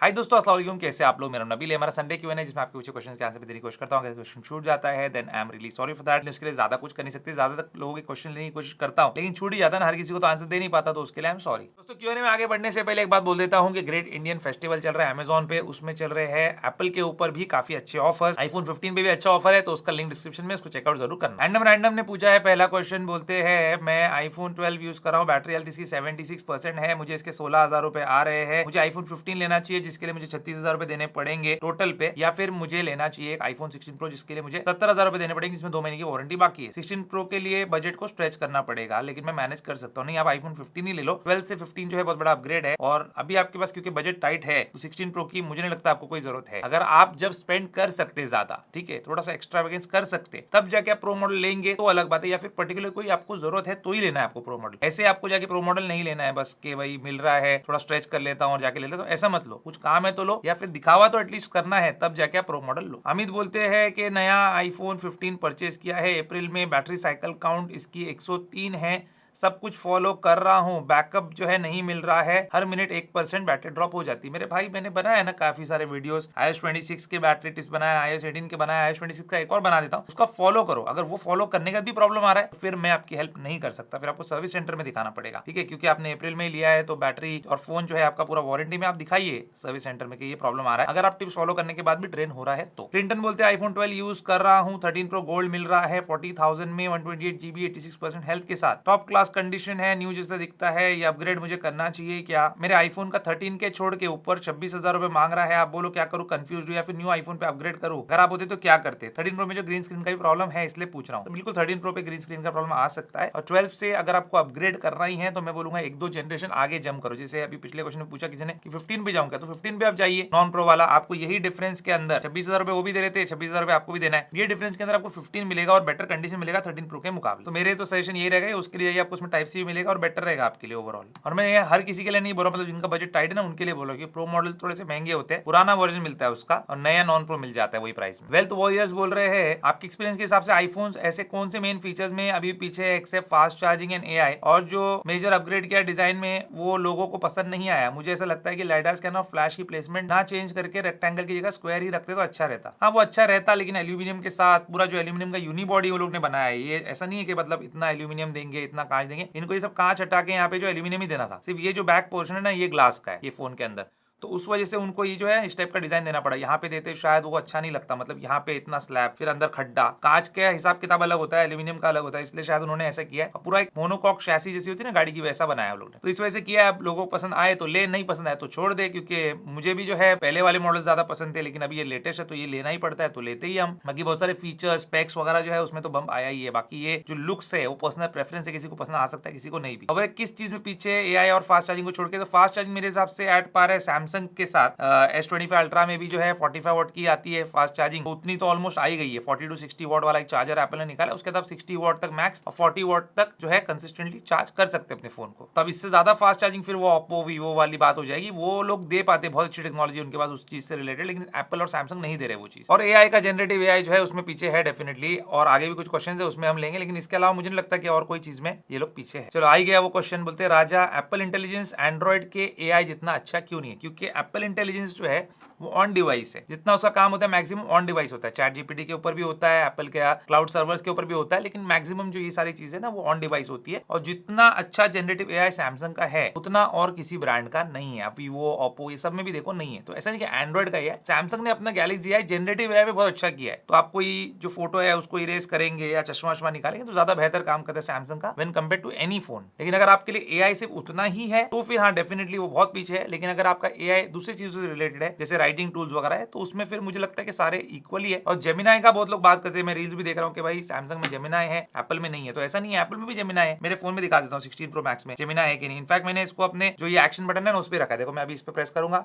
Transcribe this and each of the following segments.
हाय दोस्तों, अस्सलाम वालेकुम। कैसे आप लोग? मेरा नाम नबील है। हमारा संडे क्यों है जिसमें आपके पूछे क्वेश्चन के आंसर देने की कोशिश करता हूँ। अगर क्वेश्चन छूट जाता है then I am really sorry for that. उसके लिए ज्यादा कुछ कर नहीं सकते, ज्यादा तक लोगों के क्वेश्चन लेने की कोशिश करता हूँ, लेकिन छूट ही जाता है ना, हर किसी को तो आंसर दे नहीं पाता, तो उसके लिए आई एम सॉरी। दोस्तों क्यों में आगे बढ़ने से पहले एक बात बोल देता हूँ कि ग्रेट इंडियन फेस्टिवल चल रहा है अमेजोन पे, उसमें चल रहे हैं एप्पल के ऊपर भी काफी अच्छे ऑफर्स। आईफोन 15 पे भी अच्छा ऑफर है, तो उसका लिंक डिस्क्रिप्शन में, उसको चेकआउट जरूर करना। रैंडम ने पूछा है पहला क्वेश्चन, बोलते हैं मैं आईफोन 12 यूज कर रहा हूँ, बैटरी हेल्थ इसकी 76% है, मुझे इसके 16,000 रुपए आ रहे हैं, मुझे आईफोन 15 लेना चाहिए जिसके लिए मुझे 36,000 रुपए देने पड़ेंगे टोटल पे, या फिर मुझे लेना चाहिए एक आईफोन 16 प्रो जिसके लिए मुझे 70,000 रुपए देने पड़ेंगे, जिसमें 2 महीने की वारंटी बाकी है। 16 प्रो के लिए बजट को स्ट्रेच करना पड़ेगा, लेकिन मैं मैनेज कर सकता हूँ। नहीं, आप आईफोन 15 ही ले लो। 12 से 15 जो है बहुत बड़ा अपग्रेड है, और अभी आपके पास क्योंकि बजट टाइट है तो 16 प्रो की मुझे नहीं लगता आपको कोई जरूरत है। अगर आप जब स्पेंड कर सकते ज्यादा, ठीक है, थोड़ा सा एक्स्ट्रा कर सकते, तब जाके आप प्रो मॉडल लेंगे तो अलग बात है, या फिर पर्टिकुलर कोई आपको जरूरत है तो ही लेना है आपको प्रो मॉडल। ऐसे आपको जाके प्रो मॉडल नहीं लेना है बस के भाई मिल रहा है थोड़ा स्ट्रेच कर लेता हूँ और जाके ले लेता हूँ, ऐसा मत लो। कुछ काम है तो लो, या फिर दिखावा तो एटलीस्ट करना है, तब जाके आप प्रो मॉडल लो। अमित बोलते हैं कि नया आईफोन 15 परचेज किया है अप्रैल में, बैटरी साइकिल काउंट इसकी 103 है, सब कुछ फॉलो कर रहा हूँ, बैकअप जो है नहीं मिल रहा है, हर मिनट 1% बैटरी ड्रॉप हो जाती है। मेरे भाई मैंने बनाया ना काफी सारे वीडियोस, iOS 26 के बैटरी टिप्स बनाया, iOS 18 के बनाया, iOS 26 का एक और बना देता हूँ, उसका फॉलो करो। अगर वो फॉलो करने का भी प्रॉब्लम आ रहा है फिर मैं आपकी हेल्प नहीं कर सकता, फिर आपको सर्विस सेंटर में दिखाना पड़ेगा, ठीक है, क्योंकि आपने अप्रैल में लिया है तो बैटरी और फोन जो है आपका पूरा वारंटी में, आप दिखाइए सर्विस सेंटर में कि ये प्रॉब्लम आ रहा है, अगर आप टिप्स फॉलो करने के बाद भी ड्रेन हो रहा है तो। क्लिंटन बोलते हैं आईफोन 12 यूज कर रहा हूँ, 13 प्रो गोल्ड मिल रहा है 40,000 में, 128 GB 86% हेल्थ के साथ, टॉप क्लास कंडीशन है, न्यू जैसा दिखता है, ये अपग्रेड मुझे करना चाहिए क्या? मेरे आईफोन का 13 के छोड़ के ऊपर 26,000 रुपए मांग रहा है, आप बोलो क्या करूं, कंफ्यूज हूं, या फिर न्यू आईफोन पे अपग्रेड करूं? अगर आप होते तो क्या करते? 13 प्रो में जो ग्रीन स्क्रीन का भी प्रॉब्लम है इसलिए पूछ रहा हूं, तो बिल्कुल 13 प्रो पे ग्रीन स्क्रीन का प्रॉब्लम आ सकता है, और 12 से अगर आपको अपग्रेड करना ही है तो मैं बोलूंगा 1-2 जनरेशन आगे जंप करो। जैसे अभी पिछले क्वेश्चन में पूछा किसी ने कि 15 पे जाऊंगा, तो 15 पे आप जाइए, नॉन प्रो वाला, आपको यही डिफरेंस के अंदर 26,000 रुपए वो भी दे रहे थे, 26,000 रुपए आपको भी देना है, ये डिफरेंस के अंदर आपको 15 मिलेगा और बेटर कंडीशन मिलेगा 13 प्रो के मुकाबले। तो मेरे तो सजेशन यही रहेगा, उसके लिए आपको उसमें टाइप सी भी मिलेगा और बेटर रहेगा आपके लिए ओवरऑल। और मैं ये हर किसी के लिए नहीं बोल रहा, मतलब जिनका बजट टाइट है ना उनके लिए बोलो कि प्रो मॉडल थोड़े से महंगे होते हैं, पुराना वर्जन मिलता है उसका और नया नॉन प्रो मिल जाता है वही प्राइस में। वेल्थ वॉरियर्स बोल रहे हैं आपके एक्सपीरियंस के हिसाब से आईफोन्स ऐसे कौन से मेन फीचर्स में अभी पीछे है except fast charging and AI, और जो मेजर अपग्रेड किया डिजाइन में वो लोगों को पसंद नहीं आया? मुझे ऐसा लगता है कि लाइडर स्कैनर और फ्लैश की प्लेसमेंट ना चेंज करके रेक्टेंगल की जगह स्क्वायर ही रखते तो अच्छा रहता। हाँ वो अच्छा रहता, लेकिन एल्यूमिनियम के साथ पूरा जो एल्यूमिनियम का यूनिबॉडी वो लोग ने बनाया है, ये ऐसा नहीं है कि मतलब इतना एल्यूमिनियम देंगे इतना कांच देंगे, इनको ये सब कांच हटा के यहाँ पे जो एल्यूमिनियम ही देना था, सिर्फ ये जो बैक पोर्शन है ना ये ग्लास का है ये फोन के अंदर, तो उस वजह से उनको ये जो है इस टाइप का डिजाइन देना पड़ा। यहाँ पे देते शायद वो अच्छा नहीं लगता, मतलब यहाँ पे इतना स्लैब फिर अंदर खड्डा, कांच का हिसाब किताब अलग होता है, एल्यूमिनियम का अलग होता है, इसलिए शायद उन्होंने ऐसा किया है। पूरा एक मोनोकॉक शैसी जैसी होती है ना गाड़ी की, वैसा बनाया लोगों ने, तो इस वजह से किया है। अब लोगों को पसंद आए तो ले, नहीं पसंद आए तो छोड़ दे, क्योंकि मुझे भी जो है पहले वाले मॉडल ज्यादा पसंद थे, लेकिन अभी ये लेटेस्ट है तो ये लेना ही पड़ता है, तो लेते ही हम। बाकी बहुत सारे फीचर्स स्पेक्स वगैरह जो है उसमें तो बम्प आया ही है, बाकी ये जो लुक्स है वो पर्सनल प्रेफरेंस है, किसी को पसंद आ सकता है किसी को नहीं भी। अब किस चीज में पीछे एआई और फास्ट चार्जिंग को छोड़ के, तो फास्ट चार्जिंग मेरे हिसाब से एट पार है सैमसंग के साथ। S25 अल्ट्रा में भी जो है 45 वॉट की आती है फास्ट चार्जिंग, तो उतनी तो ऑलमोस्ट आई गई है। 40 to 60 वॉट वाला एक चार्जर एप्पल ने निकाला, उसके बाद 60 वॉट तक मैक्स और 40 वॉट तक जो है कंसिस्टेंटली चार्ज कर सकते हैं अपने फोन को। तब इससे ज्यादा फास्ट चार्जिंग फिर वो ओप्पो वीवो वाली बात हो जाएगी, वो लोग दे पाते, बहुत अच्छी टेक्नोलॉजी उनके पास उस चीज से रिलेटेड, लेकिन एप्पल और सैमसंग नहीं दे रहे वो चीज। और एआई का जनरेटिव एआई जो है उसमें पीछे है डेफिनेटली, और आगे भी कुछ क्वेश्चन है उसमें हम लेंगे, लेकिन इसके अलावा मुझे नहीं लगता कि और कोई चीज में ये लोग पीछे है। चलो आई गया वो क्वेश्चन, बोलते राजा एप्पल इंटेलिजेंस एंड्रॉइड के एआई जितना अच्छा क्यों नहीं है? क्योंकि एप्पल इंटेलिजेंस जो है वो ऑन डिवाइस है, जितना उसका काम होता है मैक्सिमम ऑन डिवाइस होता है। चैट जीपीटी के ऊपर भी होता है, एप्पल के क्लाउड सर्वर्स के ऊपर भी होता है, लेकिन मैक्सिमम जो ये सारी चीजें ना वो ऑन डिवाइस होती है। और जितना अच्छा जनरेटिव एआई सैमसंग का है उतना और किसी ब्रांड का नहीं है। आप वीवो ओप्पो ये सब में भी देखो नहीं है, तो ऐसा नहीं कि एंड्रॉइड का ही है। सैमसंग ने अपना गैलेक्सी एआई जनरेटिव एआई पे बहुत अच्छा किया है, तो आप कोई जो फोटो है उसको इरेज करेंगे या चश्मा वश्मा निकालेंगे तो ज्यादा बेहतर काम करता है सैमसंग का when compare to any phone. लेकिन अगर आपके लिए एआई सिर्फ उतना ही है तो फिर हाँ डेफिनेटली वो बहुत पीछे है। लेकिन अगर आपका एआई दूसरी चीजों से रिलेटेड है जैसे राइटिंग टूल्स वगैरह है, तो उसमें फिर मुझे लगता है कि सारे इक्वली है। और जेमिनाई का बहुत लोग बात करते हैं, मैं रील्स भी देख रहा हूँ कि भाई सैमसंग में जेमिनाई है एप्पल में नहीं है, तो ऐसा नहीं है, एप्पल में भी जेमिनाई है। मेरे फोन में दिखा देता हूँ 16 प्रो मैक्स में जेमिनाई है कि नहीं। इनफैक्ट मैंने इसको अपने जो ये एक्शन बटन है ना उस पर रखा है, देखो मैं अभी इस पर प्रेस करूंगा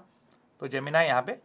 तो जेमिनाई यहाँ पे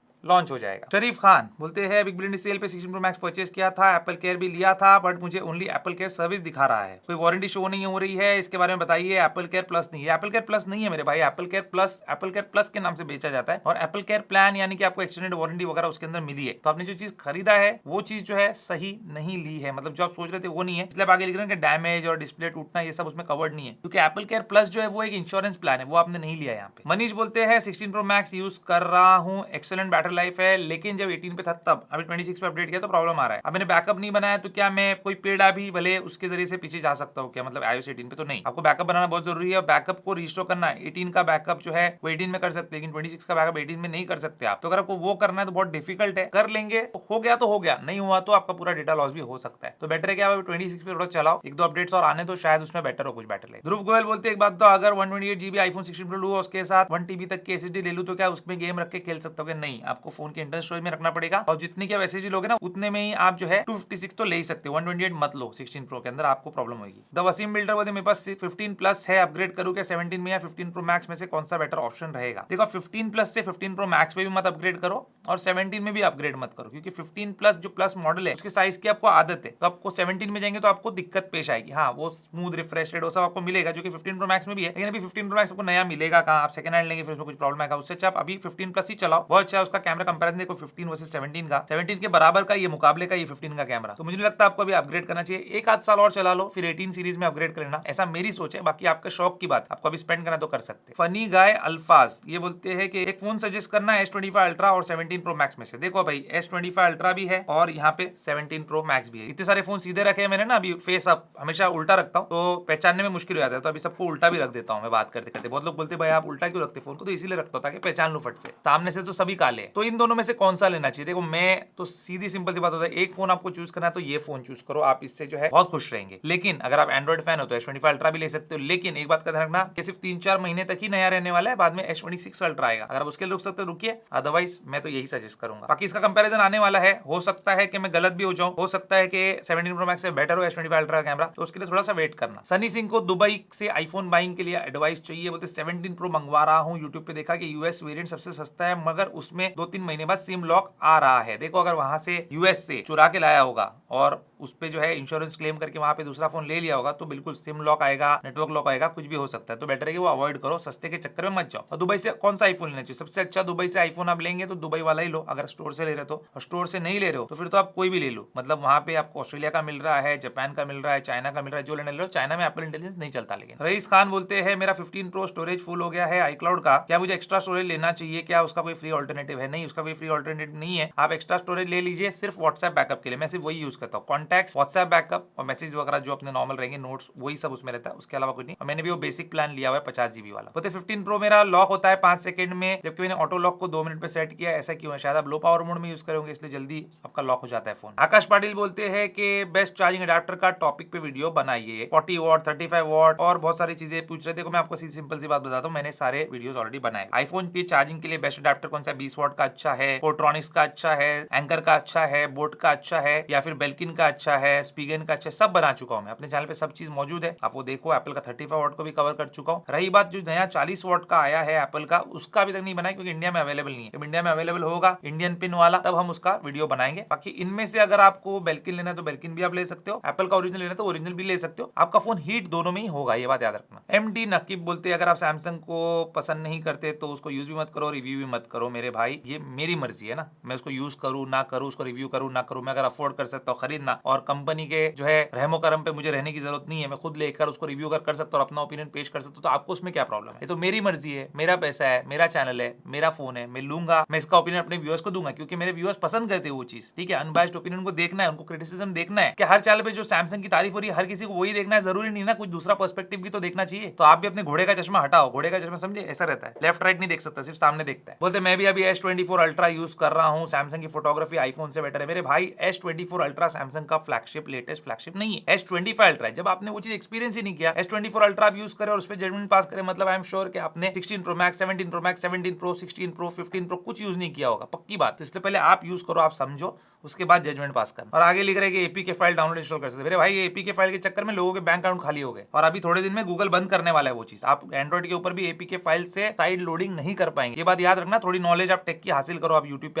लॉन्च हो जाएगा। शरीफ खान बोलते हैं बिग बिलियन सेल पे 16 प्रो मैक्स परचेज किया था, एप्पल केयर भी लिया था, बट मुझे ओनली एप्पल केयर सर्विस दिखा रहा है, कोई वारंटी शो नहीं हो रही है, इसके बारे में बताइए। एप्पल केयर प्लस नहीं है, एप्पल केयर प्लस नहीं है मेरे भाई, एप्पल केयर प्लस के नाम से बेचा जाता है, और एप्पल केयर प्लान यानी कि आपको एक्सटेंडेड वारंटी वगैरह उसके अंदर मिली है। तो आपने जो चीज खरीदा है वो चीज जो है सही नहीं ली है, मतलब जो आप सोच रहे थे वो नहीं है, इसलिए आगे लिख रहे हैं कि डैमेज और डिस्प्ले टूटना ये सब उसमें कवर्ड नहीं है, क्योंकि एप्पल केयर प्लस जो है वो एक इंश्योरेंस प्लान है, वो आपने नहीं लिया यहाँ पे। मनीष बोलते हैं 16 प्रो मैक्स यूज कर रहा हूँ, एक्सेलेंट बैटरी लाइफ है, लेकिन जब 18 पे था तब, अभी 26 पे अपडेट किया तो प्रॉब्लम आ रहा है। अब मैंने बैकअप नहीं बनाया तो क्या मैं कोई पेड़ भी भले उसके जरिए से पीछे जा सकता हूँ क्या, मतलब iOS 18 पे तो नहीं। आपको बैकअप बनाना बहुत जरूरी है, बैकअप को रिस्टोर करना है। 18 का बैकअप जो है वो 18 में कर सकते हैं, लेकिन 26 का बैकअप 18 में नहीं कर सकते आप। तो अगर आपको वो करना है तो बहुत डिफिकल्ट है, कर लेंगे तो हो गया, नहीं हुआ तो आपका पूरा डेटा लॉस भी हो सकता है। तो बेटर है कि आप 26 पे थोड़ा चलाओ, एक दो अपडेट्स और आने तो शायद उसमें बेटर हो, कुछ बेटर ले। ध्रुव गोयल बोलते एक बात, तो अगर 128 GB आईफोन 16 प्रो लूं उसके साथ 1 TB तक की SSD ले लूं तो क्या उसमें गेम रख के खेल सकते हो? नहीं, आपको फोन के इंटरनल स्टोरेज में रखना पड़ेगा, और जितनी की SSD लोगे ना उतने में ही आप जो है 256 तो ले ही सकते हो, 128 मत लो 16 प्रो के अंदर, आपको प्रॉब्लम होगी। द वसीम बिल्डर बोलते मेरे पास 15 प्लस है, अपग्रेड करूं क्या 17 में या 15 प्रो मैक्स में से कौन सा बेटर ऑप्शन रहेगा? देखो 15 प्लस से 15 प्रो मैक्स में भी मत अपग्रेड करो और 17 में भी अपग्रेड मत करो, क्योंकि 15 प्लस जो प्लस मॉडल है उसके साइज की आपको आदत है, तो आपको 17 में जाएंगे तो आपको दिक्कत पेश आएगी। हाँ, वो स्मूथ रिफ्रेश रेट वो सब आपको मिलेगा जो कि 15 प्रो मैक्स में भी है, लेकिन अभी 15 प्रो मैक्स आपको नया मिलेगा कहाँ? आप सेकंड हैंड लेंगे फिर उसमें कुछ प्रॉब्लम आएगा, उससे अच्छा आप अभी 15 प्लस ही चलाओ, बहुत अच्छा है। उसका कैमरा कंपैरिजन देखो 15 वर्सेस 17 का, 17 के बराबर का ये मुकाबले का ये 15 का कैमरा, तो मुझे नहीं लगता आपको अभी अपग्रेड करना चाहिए। एक आध साल और चला लो फिर 18 सीरीज में अपग्रेड कर लेना, ऐसा मेरी सोच है, बाकी आपका शौक की बात, आपको अभी स्पेंड करना तो कर सकते। फनी गाय अल्फाज ये बोलते हैं कि एक फोन सजेस्ट करना है S25 अल्ट्रा और 17 प्रो मैक्स में से। देखो भाई S25 अल्ट्रा भी है और यहाँ पे 17 प्रो मैक्स भी है, इतने सारे फोन सीधे रखे हैं मैंने ना, अभी फेस अप हमेशा उल्टा रखता हूँ तो पहचानने में मुश्किल हो जाता है, तो अभी सबको उल्टा भी रख देता हूँ मैं बात करते करते। बहुत लोग बोलते भाई आप उल्टा क्यों रखते फोन को? तो इसीलिए रखता हूँ ताकि पहचान लूं फट से, सामने से तो सभी काले। तो इन दोनों में से कौन सा लेना चाहिए? देखो मैं तो सीधी सिंपल सी बात होता है, एक फोन आपको चूज करना है तो ये फोन चूज करो, आप इससे जो है बहुत खुश रहेंगे। लेकिन अगर आप एंड्रॉइड फैन हो तो S25 अल्ट्रा भी ले सकते हो, लेकिन एक बात का ध्यान रखना कि सिर्फ 3-4 महीने तक ही नया रहने वाला है, बाद में S26 अल्ट्रा आएगा। अगर आप उसके लिए रुक सकते हो रुकिए, अदरवाइज मैं तो यही सजेस्ट करूंगा। बाकी इसका कंपैरिजन आने वाला है, हो सकता है कि मैं गलत भी हो जाऊं, हो सकता है कि 17 प्रो मैक्स से बेटर हो S25 अल्ट्रा का कैमरा, तो उसके लिए थोड़ा सा वेट करना। सनी सिंह को दुबई से आईफोन बाइंग के लिए एडवाइस चाहिए, बोलते 17 प्रो मंगवा रहा हूं, यूट्यूब पे देखा कि यूएस वेरिएंट सबसे सस्ता है, मगर उसमें 2-3 महीने बाद सिम लॉक आ रहा है। देखो अगर वहां से यूएस से चुरा के लाया होगा और उस पे जो है इंश्योरेंस क्लेम करके वहां पे दूसरा फोन ले लिया होगा तो बिल्कुल सिम लॉक आएगा, नेटवर्क लॉक आएगा, कुछ भी हो सकता है। तो बेटर है कि वो अवॉइड करो, सस्ते के चक्कर में मत जाओ। और दुबई से कौन सा आईफोन लेना चाहिए? सबसे अच्छा दुबई से आईफोन आप लेंगे तो दुबई वाला ही लो, अगर स्टोर से ले रहे हो तो। और स्टोर से नहीं ले रहे हो तो फिर तो आप कोई भी ले लो, मतलब वहां पे आपको ऑस्ट्रेलिया का मिल रहा है, जापान का मिल रहा है, चाइना का मिल रहा है, जो लेना ले लो। चाइना में एप्पल इंटेलिजेंस नहीं चलता। लेकिन रईस खान बोलते हैं मेरा 15 प्रो स्टोरेज फुल हो गया है आईक्लाउड का, क्या मुझे एक्स्ट्रा स्टोरेज लेना चाहिए? क्या उसका कोई फ्री ऑल्टरनेटिव है? नहीं, उसका कोई फ्री ऑल्टरनेटिव नहीं है। आप एक्स्ट्रा स्टोरेज ले लीजिए सिर्फ व्हाट्सएप बैकअप के लिए, मैं सिर्फ वही यूज करता हूँ। कॉन्टैक्ट्स, व्हाट्सएप बैकअप और मैसेज वगैरह जो अपने नॉर्मल रहेंगे, नोट्स, वही सब उसमें रहता है, उसके अलावा कुछ नहीं। और मैंने भी वो बेसिक प्लान लिया हुआ है 50 GB वाला। बोलते 15 प्रो मेरा लॉक होता है 5 सेकंड में, जबकि मैंने ऑटो लॉक को 2 मिनट पे सेट किया, ऐसा क्यों है? शायद आप लो पावर मोड में यूज करोगे इसलिए जल्दी आपका लॉक हो जाता है फोन। आकाश पाटिल बोलते हैं कि बेस्ट चार्जिंग अडेप्टर का टॉपिक पे वीडियो बनाइए, 40 वॉट, 35 वॉट और बहुत सारी चीजें पूछ रहे थे। मैं आपको सीधी सिंपल सी बात बताता हूँ, मैंने सारे वीडियोस ऑलरेडी बनाए। आईफोन की चार्जिंग के लिए बेस्ट अडेप्टर कौन सा? 20 वॉट का अच्छा है, पोर्ट्रॉनिक्स का अच्छा है, एंकर का अच्छा है, बोट का अच्छा है, या फिर बेल्किन का अच्छा है, स्पीगन का अच्छा है, सब बना चुका हूं मैं अपने चैनल पे, सब चीज मौजूद है, आप वो देखो। एप्पल का 35 वॉट को भी कवर कर चुका हूँ। रही बात जो नया 40 वॉट का आया है एप्पल का, उसका अभी तक नहीं बनाया क्योंकि इंडिया में अवेलेबल नहीं है। जब इंडिया में अवेलेबल होगा इंडियन पिन वाला तब हम उसका वीडियो बनाएंगे। बाकी इनमें से अगर आपको बेल्किन लेना है तो बेल्किन भी आप ले सकते हो, एप्पल का ओरिजिनल लेना है तो ओरिजिनल भी ले सकते हो। आपका फोन हीट दोनों में ही होगा, ये बात याद रखना। MD नकीब बोलते हैं अगर आप सैमसंग को पसंद नहीं करते तो उसको यूज भी मत करो, रिव्यू भी मत करो। मेरे भाई ये मेरी मर्जी है ना, मैं उसको यूज करूँ ना करूँ, उसको रिव्यू करूँ ना करूँ, मैं अगर अफोर्ड कर सकता हूँ खरीदना और कंपनी के जो है रहमो करम पे मुझे रहने की जरूरत नहीं है, मैं खुद लेकर उसको रिव्यू कर सकता हूँ और अपना ओपिनियन पेश कर सकता हूँ, तो आपको उसमें क्या प्रॉब्लम है? ये तो मेरी मर्जी है, मेरा पैसा है, मेरा चैनल है, मेरा फोन है, मैं लूंगा, मैं इसका ओपिनियन अपने व्यूअर्स को दूंगा क्योंकि मेरे व्यूअर्स पसंद करते हैं वो चीज। ठीक है, अनबायस्ड ओपिनियन को देखना है, उनको क्रिटिसिज्म देखना है। कि हर चैनल पे जो सैमसंग की तारीफ हो रही है हर किसी को वही देखना है जरूरी नहीं ना, कुछ दूसरा पर्सपेक्टिव भी तो देखना चाहिए। तो आप भी अपने घोड़े का चश्मा हटाओ, घोड़े का चश्मा समझे ऐसा रहता है, लेफ्ट राइट नहीं देख सकता, सिर्फ सामने देखता है। बोलते मैं भी अभी S24 अल्ट्रा यूज कर रहा हूँ, सैमसंग की फोटोग्राफी आईफोन से बेटर है। मेरे भाई S24 अल्ट्रा सैमसंग का फ्लैगशिप, लेटेस्ट फ्लैगशिप नहीं है, S25 अल्ट्रा है। जब आपने वो चीज एक्सपीरियंस ही नहीं किया, S24 अल्ट्रा आप यूज करें और उस पर जजमेंट पास करें, मतलब आई एम श्योर कि आपने 16 pro max, 17 pro max, 17 pro, 16 pro, 15 pro कुछ यूज नहीं किया होगा, पक्की बात। तो इसलिए पहले आप यूज करो, आप समझो, उसके बाद जजमेंट पास करना। और आगे लिख रहे हैं कि APK फाइल डाउनलोड इंस्टॉल कर सकते। मेरे भाई ये APK फाइल के चक्कर में लोगों के बैंक अकाउंट खाली हो गए और अभी थोड़े दिन में गूगल बंद करने वाला है वो चीज। आप एंड्रॉइड के ऊपर भी APK फाइल से साइड लोडिंग नहीं कर पाएंगे, ये बात याद रखना। थोड़ी नॉलेज आप टेक की हासिल करो आप यूट्यूब पे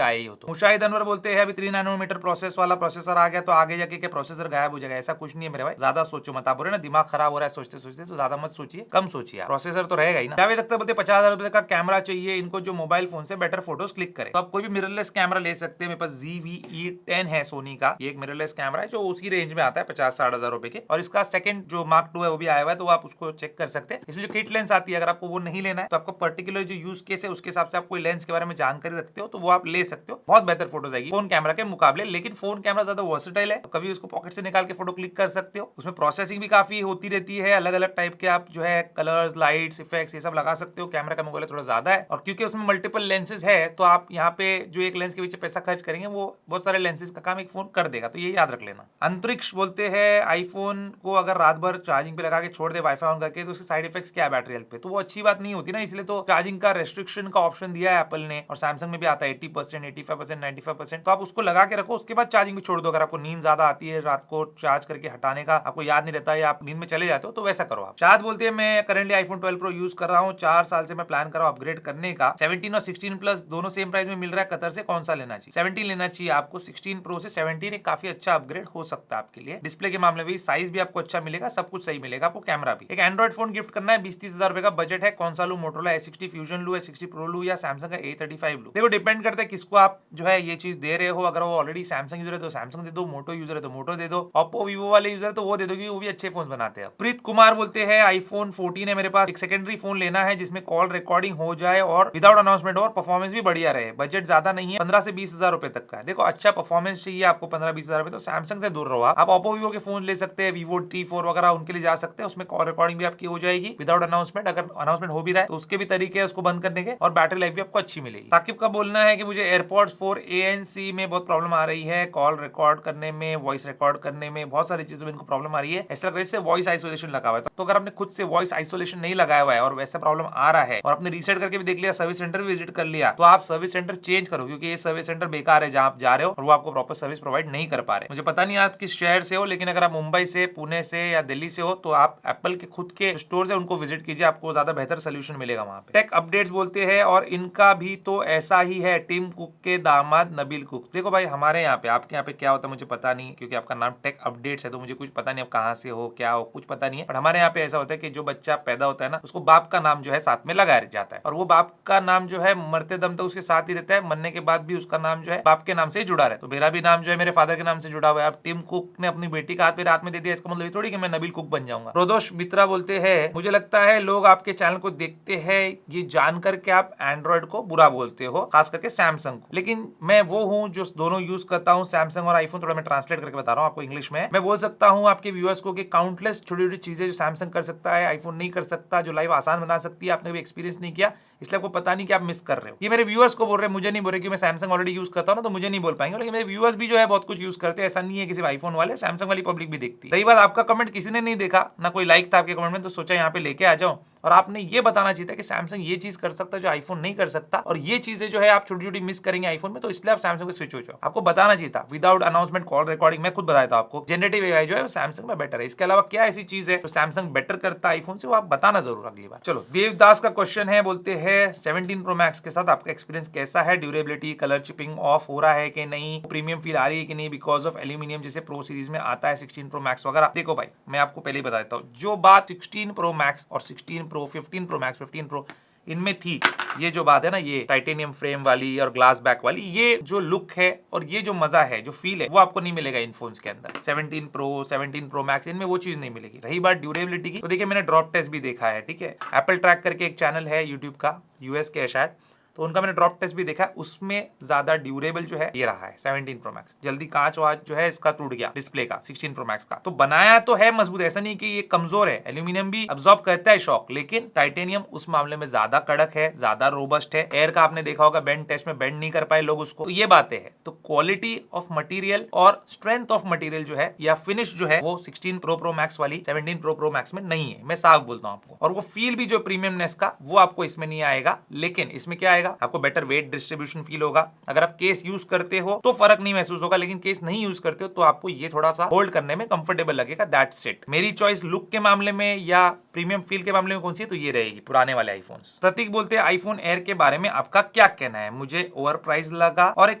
आए ही हो तो। मुशाहिद अनवर बोलते हैं अभी 3 नैनोमीटर प्रोसेस वाला प्रोसेसर आ गया तो आगे जाके क्या प्रोसेसर गायब हो जाएगा? ऐसा कुछ नहीं है मेरे भाई, ज्यादा सोचो मत। आप बोल रहे ना दिमाग खराब हो रहा है सोचते सोचते, तो ज्यादा मत सोचिए, कम सोचिए, प्रोसेसर तो रहेगा ही ना। जावेद अख्तर बोलते 50,000 का कैमरा चाहिए इनको जो मोबाइल फोन से बेटर फोटोज क्लिक करे। तो आप कोई भी मिररलेस कैमरा ले सकते हैं। मेरे पास ZVE10 है सोनी का, ये एक मिररलेस कैमरा है जो उसी रेंज में आता है 50-60 हजार रुपए के, और इसका सेकंड जो Mark 2 है वो भी आया हुआ है, तो आप उसको चेक कर सकते हैं। इसमें जो किट लेंस आती है अगर आपको वो नहीं लेना है तो आपको पर्टिकुलर जो यूज केस है उसके हिसाब से आप कोई लेंस के बारे में जानकारी रखते हो तो वो आप ले सकते हो, बहुत बेहतर फोटोज आएगी फोन कैमरा के मुकाबले। लेकिन फोन कैमरा ज्यादा वर्सेटाइल है, तो कभी उसको पॉकेट से निकाल के फोटो क्लिक कर सकते हो। उसमें प्रोसेसिंग भी काफी होती रहती है, अलग अलग टाइप के आप जो है कलर्स, लाइट्स, इफेक्ट्स ये सब लगा सकते हो। कैमरा का मुकाबले थोड़ा ज्यादा है, और क्योंकि उसमें मल्टीपल लेंसेज है तो आप यहाँ पे जो एक लेंस के पीछे पैसा खर्च करेंगे वो बहुत सारे लेंसेज का काम एक फोन कर देगा, तो ये याद रख लेना। अंतरिक्ष बोलते हैं आईफोन को अगर रात भर चार्जिंग पे लगा के छोड़ दे वाईफाई ऑन करके तो उसके साइड इफेक्ट्स क्या है बैटरी हेल्थ पे, तो वो अच्छी बात नहीं होती ना, इसलिए तो चार्जिंग का रेस्ट्रिक्शन का ऑप्शन दिया है एप्पल ने, और सैमसंग में भी आता है 80%, 85%, 95%। तो आप उसको लगा के रखो, उसके बाद चार्जिंग भी छोड़ दो। अगर आपको नींद ज्यादा आती है रात को चार्ज करके हटाने का आपको याद नहीं रहता है या आप नींद में चले जाते हो तो वैसा करो आप। शायद बोलते हैं मैं करंटली आईफोन 12 प्रो यूज कर रहा हूँ, 4 साल से मैं प्लान कर रहा हूँ अपग्रेड करने का। 17 और 16 प्लस दोनों सेम प्राइस में मिल रहा है कतर से, कौन सा लेना चाहिए? 17 लेना चाहिए आपको। 16 प्रो से 17 एक काफी अच्छा अपग्रेड हो सकता है आपके लिए। डिस्प्ले के मामले में साइज भी आपको अच्छा मिलेगा, सब कुछ सही मिलेगा आपको, कैमरा भी। एक एंड्रॉइड फोन गिफ्ट करना है, 20-30 हजार रुपए का बजट है, कौन सा लू? मोटोरोला A60 फ्यूजन लू, A60 प्रो लू या सैमसंग का A35 लू? देखो डिपेंड करता है किसको आप जो है ये चीज दे रहे हो। अगर वो ऑलरेडी सैमसंग यूजर है तो सैमसंग दे दो, मोटो यूजर है तो मोटो दे दो, ओप्पो वीवो वाले यूजर है तो वो दे दो, वो भी अच्छे फोन बनाते हैं। प्रीत कुमार बोलते हैं आईफोन 14 है मेरे पास, एक सेकेंडरी फोन लेना है जिसमें कॉल रिकॉर्डिंग हो जाए और विदाउट अनाउंसमेंट और परफॉर्मेंस भी बढ़िया रहे। बजट ज्यादा नहीं है, 15 से 20 हजार रुपए तक का है। देखो अच्छा परफॉर्मेंस चाहिए आपको 15-20 हजार रुपए, तो सैमसंग से दूर रहो आप ओप्पो वीवो के फोन ले सकते हैं, वीवो T4 वगैरह उनके लिए जा सकते हैं। उसमें कॉल रिकॉर्डिंग भी आपकी हो जाएगी विदाउट अनाउंसमेंट, अगर अनाउंसमेंट हो भी रहा है तो उसके भी तरीके है उसको बंद करने के, और बैटरी लाइफ भी आपको अच्छी मिलेगी। ताकिब का बोलना है कि मुझे एयरपॉड्स 4 ANC में बहुत प्रॉब्लम आ रही है, कॉल रिकॉर्ड करने में, वॉइस रिकॉर्ड करने में, बहुत सारी चीजों में इनको प्रॉब्लम आ रही है। इस तरह से वॉइस आइसोलेशन लगा हुआ है, तो अगर आपने खुद से वॉइस आइसोलेशन नहीं लगाया हुआ है और वैसा प्रॉब्लम आ रहा है और आपने रीसेट करके भी देख लिया, सर्विस सेंटर भी विजिट कर लिया, तो आप सर्विस सेंटर चेंज करो, क्योंकि ये सर्विस सेंटर बेकार है जहां आप जा रहे हो और वो आपको प्रॉपर सर्विस प्रोवाइड नहीं कर पा रहे। मुझे पता नहीं आप किस शहर से हो, लेकिन अगर आप मुंबई से, पुणे से या दिल्ली से हो तो आप एप्पल के खुद के स्टोर है उनको विजिट कीजिए, आपको ज्यादा बेहतर सोल्यूशन मिलेगा वहां पे। टेक अपडेट्स बोलते हैं और इनका भी तो ऐसा ही है, टिम कुक के दामाद नबील कुक। देखो भाई हमारे यहाँ पे, आपके यहाँ पे क्या होता है मुझे पता नहीं, क्योंकि आपका नाम टेक अपडेट्स है तो मुझे कुछ पता नहीं आप कहाँ से हो, क्या हो, कुछ पता नहीं है। पर हमारे यहाँ पे ऐसा होता है कि जो बच्चा पैदा होता है ना उसको बाप का नाम जो है साथ में लगाया जाता है, और वो बाप का नाम जो है मरते दम तक उसके साथ ही रहता है, मरने के बाद भी उसका नाम जो है बाप के नाम से ही जुड़ा रहे। तो मेरा भी नाम जो है मेरे फादर के नाम से जुड़ा हुआ है। अब टिम कुक ने अपनी बेटी का हाथ मेरे हाथ में दे दिया, इसका मतलब थोड़ी कि मैं नबील कुक बन जाऊंगा। प्रदोष मित्रा बोलते हैं मुझे लगता है लोग आपके चैनल को देखते हैं ये जानकर के आप एंड्रॉइड को बुरा बोलते हो, खास करके सैमसंग को, लेकिन मैं वो हूँ जो दोनों यूज करता हूँ, सैमसंग और आईफोन। थोड़ा मैं ट्रांसलेट करके बता रहा हूँ आपको इंग्लिश में। मैं बोल सकता हूँ आपके व्यूअर्स को कि काउंटलेस छोटी छोटी चीजें जो सैमसंग कर सकता है आईफोन नहीं कर सकता, जो लाइफ आसान बना सकती है, आपने कभी एक्सपीरियंस नहीं किया, इसलिए आपको पता नहीं कि आप मिस कर रहे हो। ये मेरे व्यूअर्स को बोल रहे हैं, मुझे नहीं बोल रहे, कि मैं सैमसंग ऑलरेडी यूज करता हूँ ना तो मुझे नहीं बोल पाएंगे, लेकिन मेरे व्यूअर्स भी जो है बहुत कुछ यूज करते हैं। ऐसा नहीं है कि सिर्फ आईफोन वाले, सैमसंग वाली पब्लिक भी देखती है। रही बात आपका कमेंट किसी ने नहीं देखा ना, कोई लाइक था आपके कमेंट में, तो सोचा यहाँ पे लेके आ जाओ और आपने ये बताना चाहिए था कि सैमसंग ये चीज कर सकता है जो आईफोन नहीं कर सकता, और ये चीजें जो है आप छोटी छोटी मिस करेंगे आईफोन में, तो इसलिए आप सैमसंग पे स्विच हो जाओ। आपको बताना चाहिए था विदाउट अनाउंसमेंट कॉल रिकॉर्डिंग। मैं खुद बताया था आपको जनरेटिव एआई जो है सैमसंग में बेटर है। इसके अलावा क्या ऐसी चीज है जो सैमसंग बेटर करता है आईफोन से, वो आप बताना जरूर अगली बार। चलो देवदास का क्वेश्चन है, बोलते हैं 17 प्रो मैक्स के साथ आपका एक्सपीरियंस कैसा है, ड्यूरेबिलिटी, कलर चिपिंग ऑफ हो रहा है कि नहीं, प्रीमियम फील आ रही है कि नहीं बिकॉज ऑफ एल्यूमिनियम जैसे प्रो सीरीज में आता है 16 प्रो मैक्स वगैरह। देखो भाई मैं आपको पहले ही बता देता हूँ, जो बात 16 प्रो मैक्स और 16 प्रो, 15 प्रो मैक्स, 15 प्रो इनमें थी, ये जो बात है ना, ये टाइटेनियम फ्रेम वाली और ग्लास बैक वाली, ये जो लुक है और ये जो मजा है, जो फील है, वो आपको नहीं मिलेगा इन फोन्स के अंदर। 17 प्रो, 17 प्रो मैक्स, इनमें वो चीज नहीं मिलेगी। रही बात ड्यूरेबिलिटी की, तो देखिए मैंने ड्रॉप टेस्ट भी देखा है, ठीक है। एप्पल ट्रैक करके एक चैनल है यूट्यूब का, यूएस के है शायद, तो उनका मैंने ड्रॉप टेस्ट भी देखा है, उसमें ज्यादा ड्यूरेबल जो है ये रहा है 17 प्रो मैक्स। जल्दी कांच वाच जो है इसका टूट गया डिस्प्ले का 16 प्रो मैक्स का। तो बनाया तो है मजबूत, ऐसा नहीं कि ये कमजोर है, एल्यूमिनियम भी अब्सॉर्ब करता है शॉक, लेकिन टाइटेनियम उस मामले में ज्यादा कड़क है, ज्यादा रोबस्ट है। एयर का आपने देखा होगा बेंड टेस्ट में बेंड नहीं कर पाए लोग उसको, तो ये बातें है। तो क्वालिटी ऑफ मटेरियल और स्ट्रेंथ ऑफ मटेरियल जो है या फिनिश जो है वो 16 प्रो मैक्स वाली 17 प्रो मैक्स में नहीं है, मैं साफ बोलता हूँ आपको। और वो फील भी जो प्रीमियमनेस का वो आपको इसमें नहीं आएगा, लेकिन इसमें क्या आएगा, आपको बेटर वेट डिस्ट्रीब्यूशन फील होगा। अगर आप केस यूज करते हो तो फर्क नहीं महसूस होगा, लेकिन केस नहीं यूज करते हो तो आपको ये थोड़ा सा होल्ड करने में कंफर्टेबल लगेगा, दैट्स इट। मेरी चॉइस लुक के मामले में या प्रीमियम फील के मामले में कौन सी है, तो ये रहेगी पुराने वाले आईफोन्स। प्रतीक बोलते हैं आईफोन एयर के बारे में आपका क्या कहना है, मुझे ओवर प्राइस लगा और एक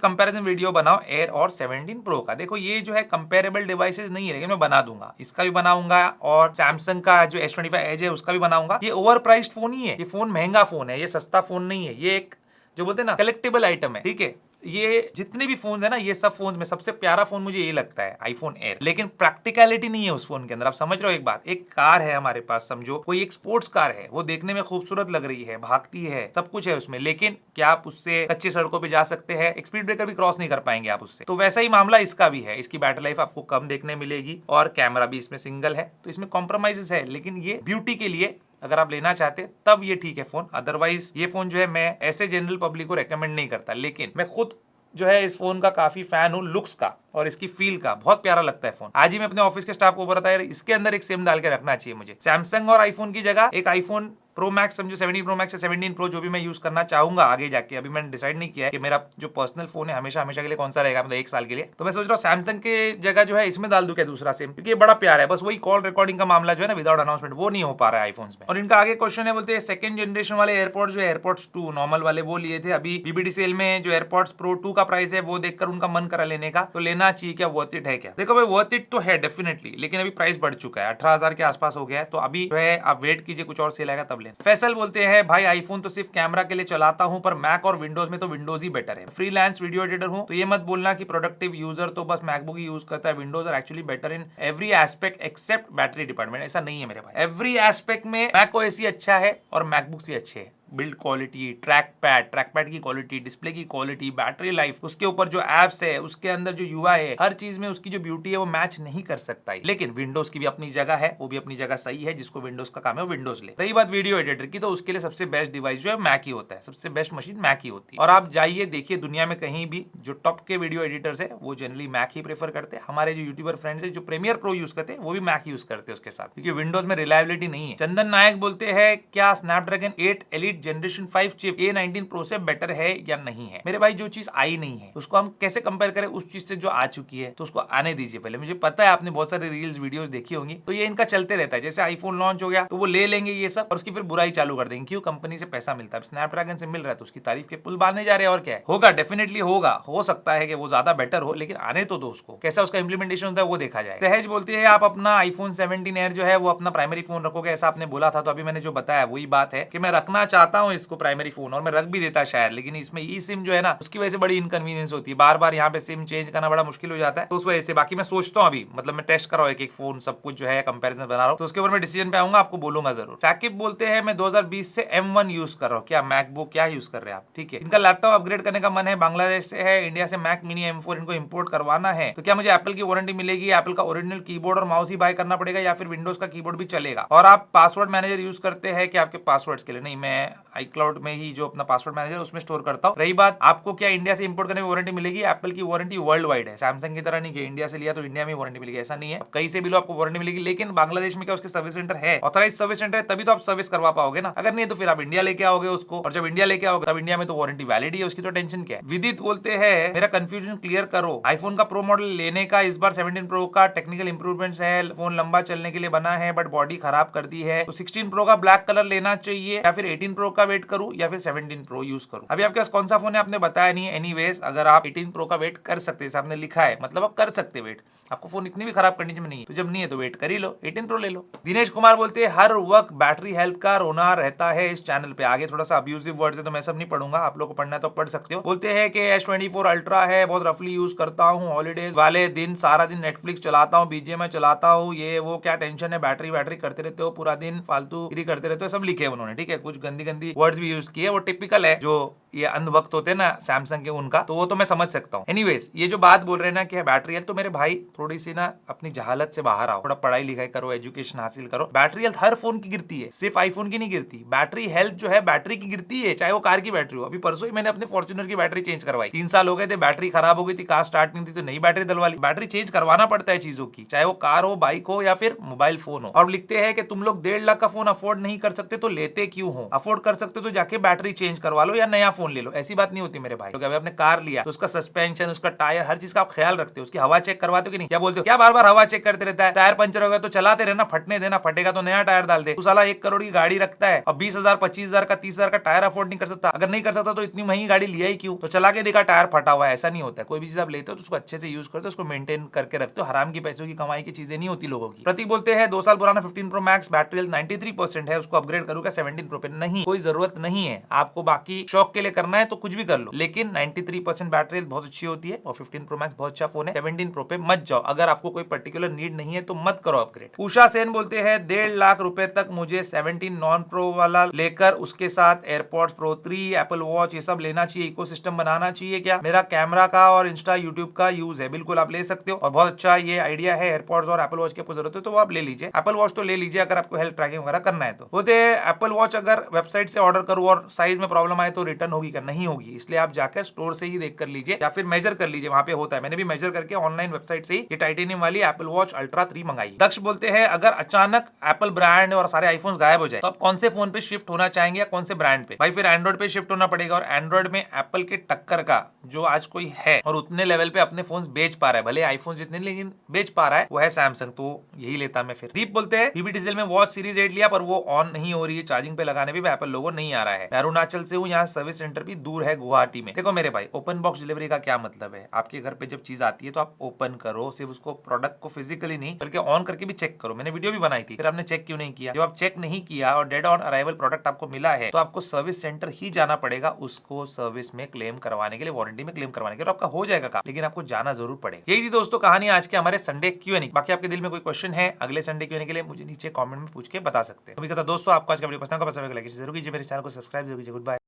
कंपैरिजन वीडियो बनाओ एयर और 17 प्रो का। देखो ये जो है कंपेरेबल डिवाइसेस नहीं है, लेकिन मैं बना दूंगा, इसका भी बनाऊंगा और सैमसंग का जो S25 एज है उसका भी बनाऊंगा। ये ओवर प्राइस्ड फोन ही है, ये फोन महंगा फोन है, ये सस्ता फोन नहीं है, ये एक जो बोलते हैं ना कलेक्टिबल आइटम है, ठीक है। ये जितने भी फोन है ना, ये सब फोन में सबसे प्यारा फोन मुझे ये लगता है आईफोन एयर, लेकिन प्रैक्टिकलिटी नहीं है उस फोन के अंदर। आप समझ रहे हो एक बात, एक कार है हमारे पास, समझो कोई एक स्पोर्ट्स कार है, वो देखने में खूबसूरत लग रही है, भागती है, सब कुछ है उसमें, लेकिन क्या आप उससे कच्ची सड़कों पे जा सकते हैं, एक स्पीड ब्रेकर भी क्रॉस नहीं कर पाएंगे आप उससे। तो वैसा ही मामला इसका भी है, इसकी बैटरी लाइफ आपको कम देखने मिलेगी और कैमरा भी इसमें सिंगल है, तो इसमें कॉम्प्रोमाइजेस है, लेकिन ये ब्यूटी के लिए अगर आप लेना चाहते तब ये ठीक है फोन। अदरवाइज ये फोन जो है मैं ऐसे जनरल पब्लिक को रेकमेंड नहीं करता, लेकिन मैं खुद जो है इस फोन का काफी फैन हूँ, लुक्स का और इसकी फील का, बहुत प्यारा लगता है फोन। आज ही मैं अपने ऑफिस के स्टाफ को बोल रहा था यार इसके अंदर एक सिम डाल के रखना चाहिए मुझे, सैमसंग और आईफोन की जगह एक आईफोन प्रो मैक्स समझो, 17 प्रो मैक्स या 17 प्रो जो भी मैं यूज करना चाहूंगा आगे जाके। अभी मैंने डिसाइड नहीं किया है कि मेरा जो पर्सनल फोन है हमेशा हमेशा के लिए कौन सा रहेगा, मतलब 1 साल के लिए। तो मैं सोच रहा हूँ सैमसंग के जगह जो है इसमें डाल दूं क्या दूसरा सिम, क्योंकि ये बड़ा प्यारा है। बस वही कॉल रिकॉर्डिंग का मामला जो है ना विदाउट अनाउंसमेंट वो नहीं हो पा रहा है आईफोन्स में। और इनका आगे क्वेश्चन है, बोलते हैं सेकंड जनरेशन वाले एयरपोर्ट्स जो है एयरपोर्ट्स 2 नॉर्मल वाले वो लिए थे, अभी बीबीडी सेल में जो एयरपोर्ट्स प्रो 2 का प्राइस है वो देखकर उनका मन करा लेने का, तो लेना चाहिए क्या, वर्थ इट है क्या? देखो भाई वर्थ इट तो है डेफिनेटली, लेकिन अभी प्राइस बढ़ चुका है, 18,000 के आसपास हो गया है, तो अभी जो है आप वेट कीजिए, कुछ और सेल आएगा तब लें। फैसल बोलते हैं भाई आईफोन तो सिर्फ कैमरा के लिए चलाता हूं, पर मैक और विंडोज में तो विंडोज ही बेटर है। फ्रीलांस वीडियो एडिटर हूं, तो ये मत बोलना कि प्रोडक्टिव यूजर तो बस मैकबुक ही यूज करता है, Windows are actually better in every aspect except battery department. ऐसा नहीं है मेरे भाई, एवरी एस्पेक्ट में मैक ओएस ही अच्छा है और मैकबुक से अच्छे है। बिल्ड क्वालिटी, ट्रैक पैड की क्वालिटी, डिस्प्ले की क्वालिटी, बैटरी लाइफ, उसके ऊपर जो एप्स है, उसके अंदर जो यूआई है, हर चीज में उसकी जो ब्यूटी है वो मैच नहीं कर सकता है। लेकिन विंडोज की भी अपनी जगह है, वो भी अपनी जगह सही है, जिसको विंडोज का काम है वो विंडोज ले। रही बात वीडियो एडिटर की, तो उसके लिए सबसे बेस्ट डिवाइस जो है मैक ही होता है, सबसे बेस्ट मशीन मैक ही होती है। और आप जाइए देखिए दुनिया में कहीं भी जो टॉप के वीडियो एडिटर्स है वो जनरली मैक ही प्रेफर करते हैं। हमारे जो यूट्यूबर फ्रेंड्स है जो प्रीमियर प्रो यूज करते हैं वो भी मैक यूज करते हैं उसके साथ, क्योंकि विंडोज में रिलायबिलिटी नहीं है। चंदन नायक बोलते हैं क्या Snapdragon 8 elite generation 5 chip A19 pro से बेटर है या नहीं है? मेरे भाई जो चीज आई नहीं है उसको हम कैसे कंपेयर करें उस चीज से जो आ चुकी है, तो उसको आने दीजिए पहले। मुझे पता है आपने बहुत सारे रील्स वीडियोस देखी होंगी, तो ये इनका चलते रहता है, जैसे आईफोन लॉन्च हो गया तो वो ले लेंगे ये सब और उसकी फिर बुराई चालू कर देंगे, क्यों? कंपनी से पैसा मिलता है, स्नैपड्रैगन से मिल रहा है तो उसकी तारीफ के पुल बांधने जा रहे हैं। और क्या है, होगा डेफिनेटली होगा, हो सकता है कि वो ज्यादा बेटर हो, लेकिन आने तो दो उसको, कैसा उसका इंप्लीमेंटेशन होता है वो देखा जाए। सहज बोलती है आप अपना आईफोन 17 एयर जो है वो अपना प्राइमरी फोन रखोगे, ऐसा आपने बोला था, तो अभी मैंने जो बताया वही बात है कि मैं रखना चाहता हूँ इसको प्राइमरी फोन, और मैं रख भी देता शायद, लेकिन इसमें ई सिम जो है ना उसकी वजह से बड़ी इनकन्वीनियंस होती है, बार बार यहाँ पे सिम चेंज करना बड़ा मुश्किल हो जाता है, तो उस वजह से। बाकी मैं सोचता हूँ अभी, मतलब मैं टेस्ट कर रहा हूँ एक फोन, सब कुछ जो है कंपैरिजन बना रहा हूँ, तो उसके ऊपर मैं डिसीजन पे आऊंगा, आपको बोलूंगा जरूर। साकिब बोलते हैं मैं 2020 से M1 यूज कर रहा हूँ, क्या मैकबुक क्या यूज कर रहे हैं आप? ठीक है, इनका लैपटॉप अपग्रेड करने का मन है, बांग्लादेश से है, इंडिया से मैक मिनी M4 इनको इंपोर्ट करवाना है, तो क्या मुझे एप्पल की वारंटी मिलेगी? एप्पल का ओरिजिनल कीबोर्ड और माउस ही बाय करना पड़ेगा या फिर विंडोज का कीबोर्ड भी चलेगा? और आप पासवर्ड मैनेजर यूज करते हैं कि आपके पासवर्ड्स के लिए? नहीं, मैं iCloud में ही जो अपना पासवर्ड मैनेजर उसमें स्टोर करता हूँ। रही बात आपको क्या इंडिया से इंपोर्ट करने में वारंटी मिलेगी? एप्पल की वारंटी वर्ल्ड वाइड है, सैमसंग की तरह नहीं कि इंडिया से लिया तो इंडिया में वारंटी मिलेगी, ऐसा नहीं है, कहीं से भी लो आपको वारंटी मिलेगी। लेकिन बांग्लादेश में क्या उसके सर्विस सेंटर है, ऑथराइज सर्विस सेंटर है, तभी तो आप सर्विस करवा पाओगे ना, अगर नहीं तो फिर आप इंडिया लेके आओगे उसको, और जब इंडिया लेके आओगे तब इंडिया में तो वारंटी वैलिड ही है, उसकी तो टेंशन क्या है। विदित बोलते हैं मेरा कंफ्यूजन क्लियर करो, आईफोन का प्रो मॉडल लेने का इस बार 17 प्रो का टेक्निकल इंप्रूवमेंट्स है, फोन लंबा चलने के लिए बना है बट बॉडी खराब कर दी है, तो 16 प्रो का ब्लैक कलर लेना चाहिए या फिर 18 प्रो का वेट करूं या फिर 17 प्रो यूज करूं? अभी आपके पास कौन सा फोन है आपने बताया नहीं है। एनीवेज अगर आप 18 प्रो का वेट कर सकते हैं, आपने लिखा है मतलब आप कर सकते वेट, आपको फोन इतनी भी खराब कंडीशन में नहीं है, तो जब नहीं है तो वेट कर ही लो, 18 प्रो ले लो। दिनेश कुमार बोलते हैं हर वक्त बैटरी हेल्थ का रोना रहता है इस चैनल पे, आगे थोड़ा सा अब्यूजिव वर्ड्स है तो मैं सब नहीं पढ़ूंगा, आप लोग को पढ़ना है तो पढ़ सकते हो। बोलते हैं कि S24 अल्ट्रा है, बहुत रफली यूज करता हूँ, हॉलीडेज वाले दिन सारा दिन नेटफ्लिक्स चलाता हूँ, BGMI चलाता हूँ, ये वो क्या टेंशन है, बैटरी करते रहते हो पूरा दिन, फालतू गिरी करते रहते हो, सब लिखे उन्होंने, ठीक है, कुछ गंदी वर्ड्स भी यूज किए, वो टिपिकल है जो ये अंध वक्त होते हैं ना सैमसंग के उनका, तो वो तो मैं समझ सकता हूँ। एनीवेज ये जो बात बोल रहे हैं ना कि बैटरी हेल्थ, तो मेरे भाई थोड़ी सी ना अपनी जहालत से बाहर आओ, थोड़ा पढ़ाई लिखाई करो, एजुकेशन हासिल करो। बैटरी हेल्थ हर फोन की गिरती है, सिर्फ आईफोन की नहीं गिरती, बैटरी हेल्थ जो है बैटरी की गिरती है, चाहे वो कार की बैटरी हो। अभी परसों ही मैंने अपने फॉर्च्यूनर की बैटरी चेंज करवाई, 3 साल हो गए थे, बैटरी खराब हो गई थी, कार स्टार्ट नहीं थी, तो नई बैटरी डलवा ली। बैटरी चेंज करवाना पड़ता है चीजों की, चाहे वो कार हो, बाइक हो या फिर मोबाइल फोन हो। और लिखते हैं कि तुम लोग 1.5 लाख का फोन अफोर्ड नहीं कर सकते तो लेते क्यों हो? अफोर्ड अफोर्ड कर सकते हो तो जाके बैटरी चेंज करवा लो या नया फोन ले लो, ऐसी बात नहीं होती मेरे भाई। तो आपने कार लिया तो उसका सस्पेंशन, उसका टायर, हर चीज का आप ख्याल रखते हो, उसकी हवा चेक करवाते हो कि नहीं? क्या बोलते हो, क्या बार बार हवा चेक करते रहता है, टायर पंचर हो गया तो चलाते रहना, फटने देना, फटेगा तो नया टायर डाल दे। तू साला 1 करोड़ की गाड़ी रखता है और 20,000 25,000 का 30,000 का टायर अफोर्ड नहीं कर सकता। अगर नहीं कर सकता तो इतनी महंगी गाड़ी लिया ही क्यों? तो चला के देखा टायर फटा हुआ है, ऐसा नहीं होता है। कोई भी चीज आप लेते हो तो उसको अच्छे से यूज करते हो, उसको मेंटेन करके रखते हो। हराम की पैसों की कमाई की चीजें नहीं होती लोगों की। प्रतीक बोलते हैं 2 साल पुराना 15 प्रो मैक्स बैटरी हेल्थ 93% है, उसको अपग्रेड करूंगा 17 प्रो पे। नहीं, कोई जरूरत नहीं है। आपको बाकी शौक के लिए करना है तो कुछ भी कर लो, लेकिन 93% बैटरी हेल्थ बहुत अच्छी होती है और 15 प्रो मैक्स बहुत अच्छा फोन है। 17 प्रो पे मत जाओ, अगर आपको कोई पर्टिकुलर नीड नहीं है तो मत करो अपग्रेड। उषा सेन बोलते हैं 1.5 लाख रुपए तक मुझे 17 नॉन प्रो वाला लेकर उसके साथ एयरपॉड्स प्रो 3, एप्पल वॉच, ये सब लेना चाहिए, इकोसिस्टम बनाना चाहिए क्या? मेरा कैमरा का और इंस्टा यूट्यूब का यूज है। बिल्कुल आप ले सकते हो और बहुत अच्छा ये आइडिया है। एयरपॉड्स और एप्पल वॉच की आपको जरूरत है तो वो आप ले लीजिए। एप्पल वॉच तो ले लीजिए अगर आपको हेल्थ ट्रैकिंग वगैरह करना है तो। बोलते एप्पल वॉच अगर वेबसाइट से ऑर्डर करूं और साइज में प्रॉब्लम आए तो रिटर्न होगी क्या? नहीं होगी, इसलिए आप जाकर स्टोर से ही देख कर लीजिए या फिर मेजर कर लीजिए, वहां पे होता है। मैंने भी मेजर करके ऑनलाइन वेबसाइट से ये टाइटेनियम वाली एप्पल वॉच अल्ट्रा 3 मंगाई। दक्ष बोलते हैं अगर अचानक एप्पल ब्रांड और सारे आईफोन गायब हो जाए तो आप कौन से फोन पे शिफ्ट होना चाहेंगे या कौन से ब्रांड पे? भाई फिर एंड्रॉइड पे शिफ्ट होना पड़ेगा, और एंड्रॉइड में एप्पल के टक्कर का जो आज कोई है और उतने लेवल पे अपने फोन बेच पा रहा है, भले आईफोन जितने लेकिन बेच पा रहा है, वो है सैमसंग। तो यही लेता मैं फिर। दीप बोलते हैं बीबी डीजल में वॉच सीरीज 8 लिया पर वो ऑन नहीं हो रही है, चार्जिंग पे लगाने भी एप्पल लोगो नहीं आ रहा है। मैं अरुणाचल से हूँ, यहाँ सर्विस सेंटर भी दूर है गुवाहाटी में। देखो मेरे भाई, ओपन बॉक्स डिलीवरी का क्या मतलब है? आपके घर पे जब चीज आती है तो आप ओपन करो, सिर्फ उसको प्रोडक्ट को फिजिकली नहीं बल्कि ऑन करके भी चेक करो। मैंने वीडियो भी बनाई थी, फिर आपने चेक क्यों नहीं किया? जब आप चेक नहीं किया और डेड ऑन अराइवल प्रोडक्ट आपको मिला है तो आपको सर्विस सेंटर ही जाना पड़ेगा उसको सर्विस में क्लेम करवाने के लिए, वारंटी में क्लेम करवाने के लिए। आपका हो जाएगा काम, लेकिन आपको जाना जरूर पड़ेगा। यही थी दोस्तों कहानी आज के हमारे संडे क्यूएनए। बाकी आपके दिल में कोई क्वेश्चन है अगले संडे क्यूएनए के लिए मुझे नीचे कमेंट में पूछ के बता सकते हैं। दोस्तों आपको आज का वीडियो पसंद आएगा, जरूर कीजिए, मेरे चैनल को सब्सक्राइब जरूर कीजिए। Good bye.